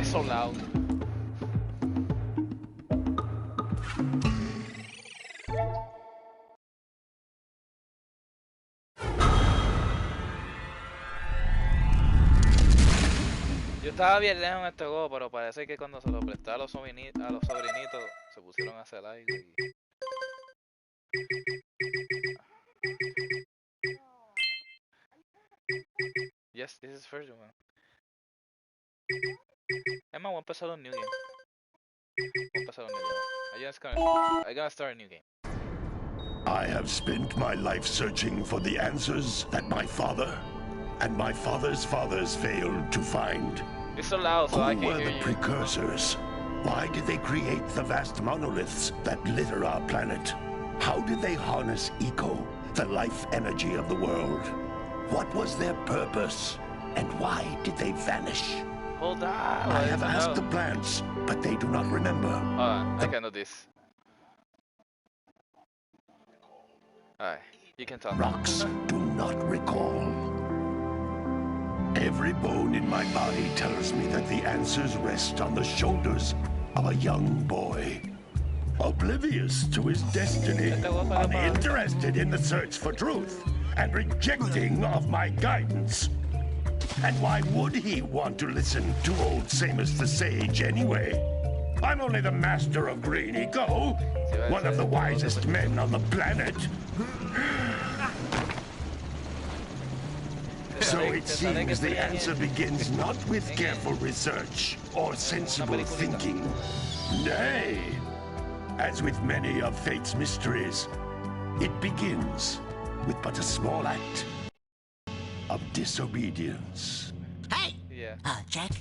it's so loud. Yo estaba bien lejos en este juego, pero parece que cuando se lo prestaba a los sobrinitos se pusieron a hacer algo y... Yes, this is first one. Emma, voy a empezar un new game. I'm gonna start a new game. I have spent my life searching for the answers that my father and my father's fathers failed to find. It's so loud, so I Who can't were hear the you. precursors? Why did they create the vast monoliths that litter our planet? How did they harness eco, the life energy of the world? What was their purpose? And why did they vanish? Hold on. I have asked the plants, but they do not remember. Hold on, I can do this. Alright, you can talk. Rocks do not recall. Every bone in my body tells me that the answers rest on the shoulders of a young boy. Oblivious to his destiny, uninterested in the search for truth, and rejecting of my guidance. And why would he want to listen to old Samus the Sage anyway? I'm only the master of green eco, one of the wisest men on the planet. So it seems the answer begins not with careful research or sensible thinking. Nay, as with many of fate's mysteries, it begins with but a small act of disobedience. Hey! Yeah. Jack,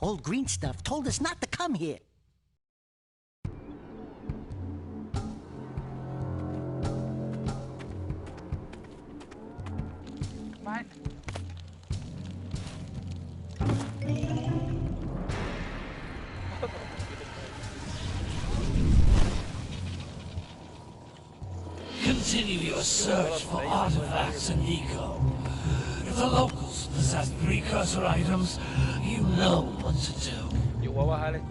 old green stuff told us not to come here. What? Continue your search for artifacts and eco. If the locals possess precursor items, you know what to do.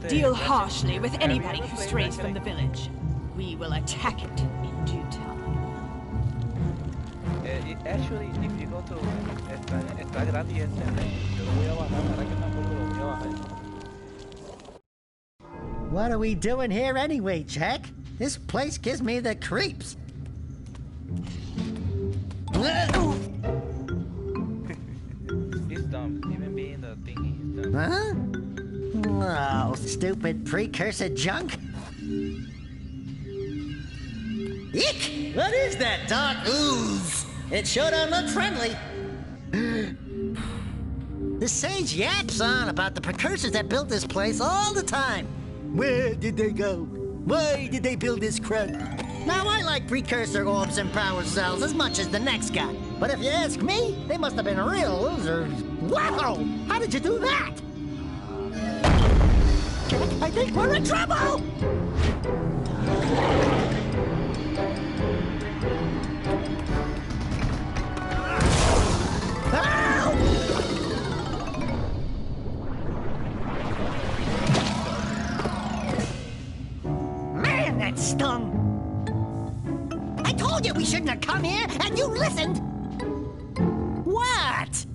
Deal harshly with anybody who strays from the village. We will attack it in due time. Actually, if you go to... Está gratis este. Yo lo voy a bajar, ahora que me acuerdo lo voy a bajar. What are we doing here anyway, Jack? This place gives me the creeps. He's dumb. Even being the thingy, he's dumb. Huh? Oh, stupid precursor junk. Eek! What is that dark ooze? It sure don't look friendly. The sage yaps on about the precursors that built this place all the time. Where did they go? Why did they build this crud? Now, I like precursor orbs and power cells as much as the next guy. But if you ask me, they must have been real losers. Wow! How did you do that? I think we're in trouble! Man, that stung! I told you we shouldn't have come here, and you listened! What?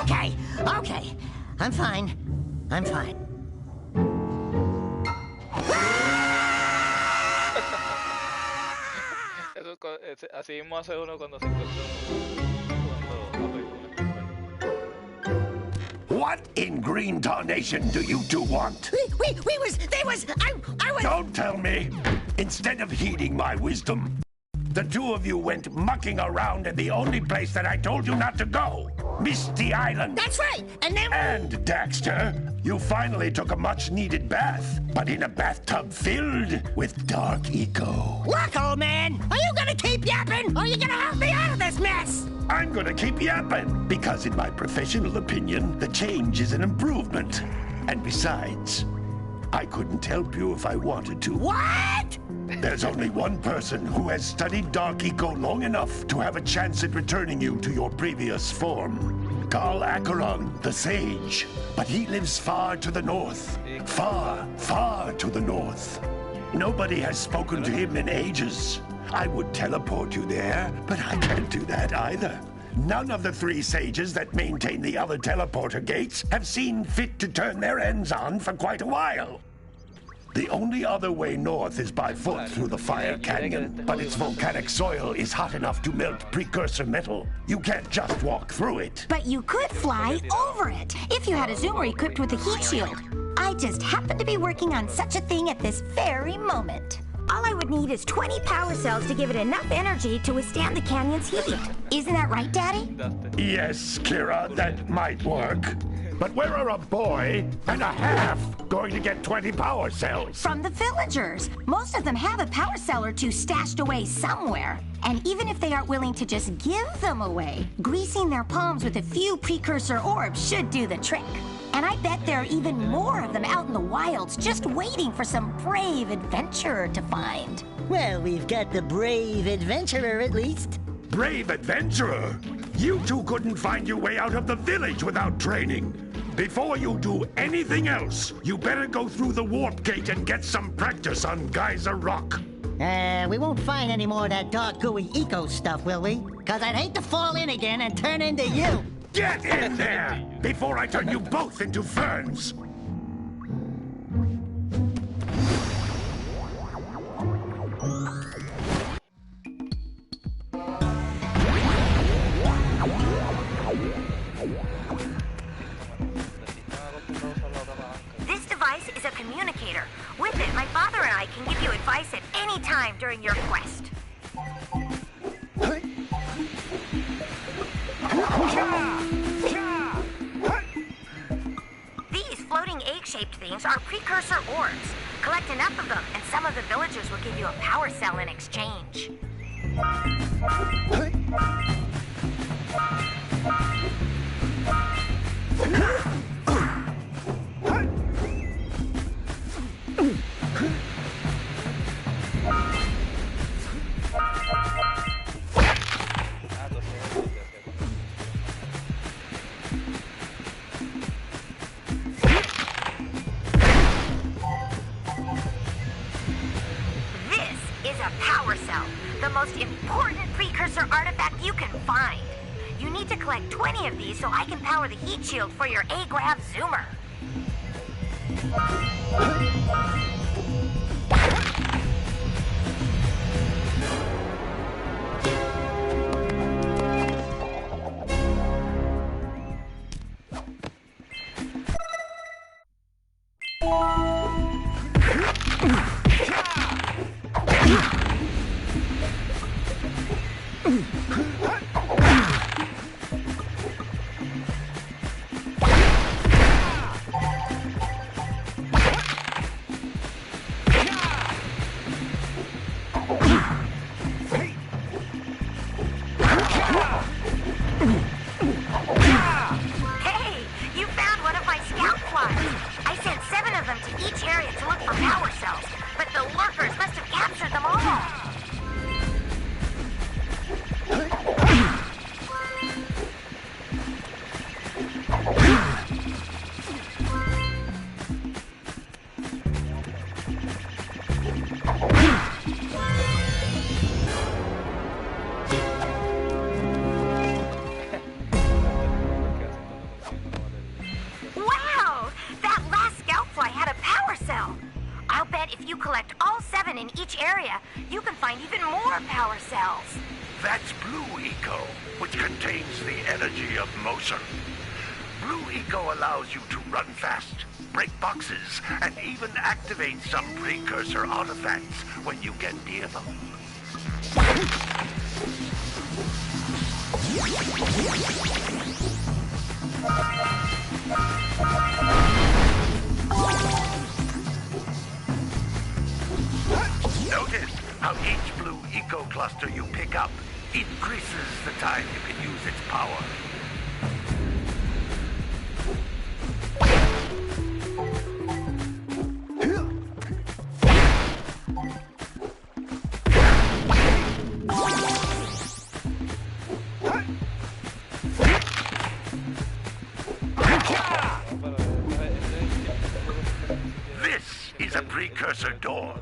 Okay. I'm fine. Así mismo hace uno cuando se encuentra What in green tarnation do you two want? I was... Don't tell me! Instead of heeding my wisdom, the two of you went mucking around in the only place that I told you not to go. Misty Island. That's right, and then... And, Daxter, you finally took a much-needed bath, but in a bathtub filled with dark eco. Look, old man, are you gonna keep yapping, or are you gonna help me out of this mess? I'm gonna keep yapping, because in my professional opinion, the change is an improvement. And besides, I couldn't help you if I wanted to. What? There's only one person who has studied Dark Eco long enough to have a chance at returning you to your previous form. Carl Acheron, the Sage. But he lives far to the north. Far, far to the north. Nobody has spoken to him in ages. I would teleport you there, but I can't do that either. None of the 3 sages that maintain the other teleporter gates have seen fit to turn their ends on for quite a while. The only other way north is by foot through the Fire Canyon, but its volcanic soil is hot enough to melt precursor metal. You can't just walk through it. But you could fly over it, if you had a zoomer equipped with a heat shield. I just happen to be working on such a thing at this very moment. All I would need is 20 power cells to give it enough energy to withstand the canyon's heat. Isn't that right, Daddy? Yes, Kira, that might work. But where are a boy and a half going to get 20 power cells? From the villagers. Most of them have a power cell or 2 stashed away somewhere. And even if they aren't willing to just give them away, greasing their palms with a few precursor orbs should do the trick. And I bet there are even more of them out in the wilds just waiting for some brave adventurer to find. Well, we've got the brave adventurer at least. Brave adventurer? You two couldn't find your way out of the village without training. Before you do anything else, you better go through the warp gate and get some practice on Geyser Rock. We won't find any more of that dark gooey eco stuff, will we? Cause I'd hate to fall in again and turn into you. Get in there before I turn you both into ferns. This device is a communicator. With it, my father and I can give you advice at any time during your quest. These floating egg-shaped things are precursor orbs. Collect enough of them, and some of the villagers will give you a power cell in exchange. The most important precursor artifact you can find. You need to collect 20 of these so I can power the heat shield for your A-Grav zoomer. That's Blue Eco, which contains the energy of motion. Blue Eco allows you to run fast, break boxes, and even activate some precursor artifacts when you get near them. Notice how each Blue Eco cluster you pick up increases the time you can use its power. precursor door.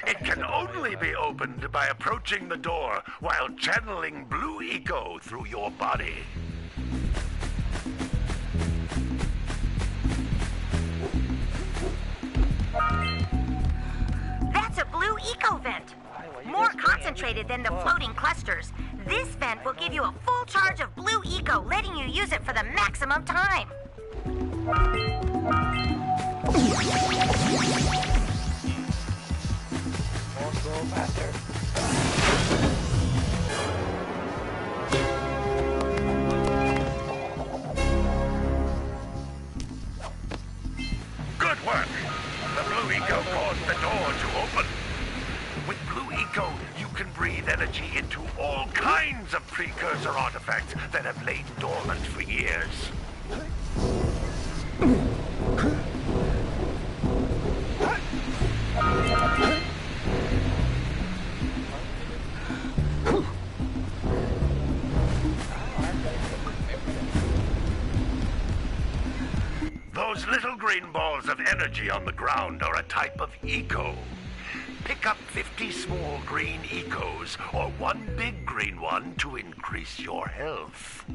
It can only be opened by approaching the door while channeling blue eco through your body. That's a blue eco vent. More concentrated than the floating clusters. This vent will give you a full charge of blue eco, letting you use it for the maximum time. Let's go faster. Good work! The blue eco caused the door to open. With blue eco, you can breathe energy into all kinds of precursor artifacts that have lain dormant for years. Those little green balls of energy on the ground are a type of eco. Pick up 50 small green ecos or one big green one to increase your health.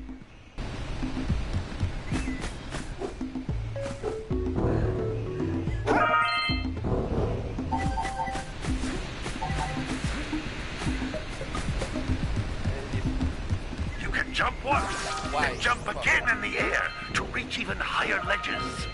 You can jump once, then jump again in the air to reach even higher ledges.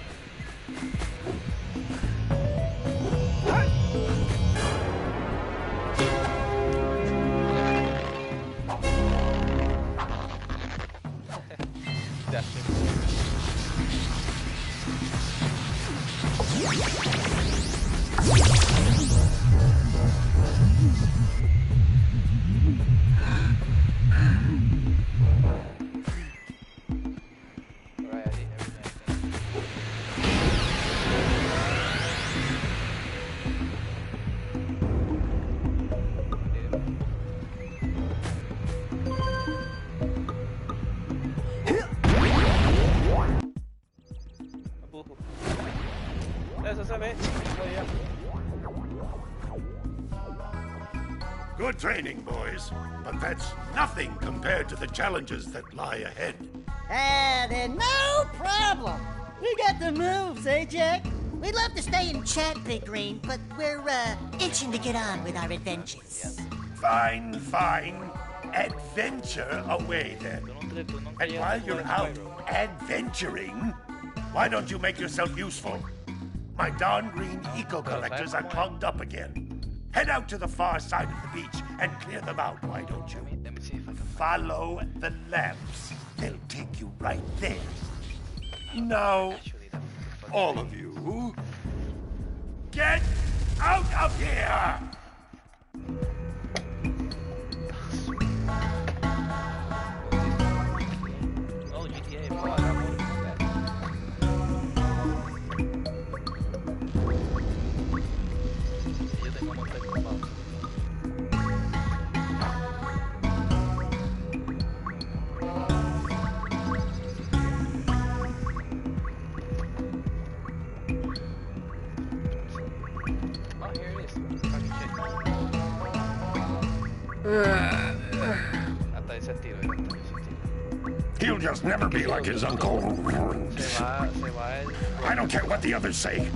Eso se ve. Good training, boys, but that's nothing compared to the challenges that lie ahead. Then no problem. We got the moves, eh, Jack? We'd love to stay and chat, Big Green, but we're, itching to get on with our adventures. Fine, fine. Adventure away, then. And while you're out adventuring, why don't you make yourself useful? My darn green eco collectors are clogged up again. Head out to the far side of the beach and clear them out, why don't you? Let me see if I can Follow the lamps. They'll take you right there. Now, all of you, get out of here! Oh, GTA, bro, I got more than that. Yo tengo mucho combate. Oh, here it is. Fucking shit. Hasta ese tiro, hasta ese tiro. He'll just never be like his uncle. Se va el... I don't care what the others say.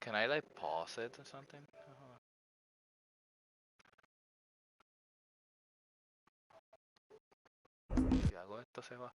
Can I like pause it or something? Si hago esto se va.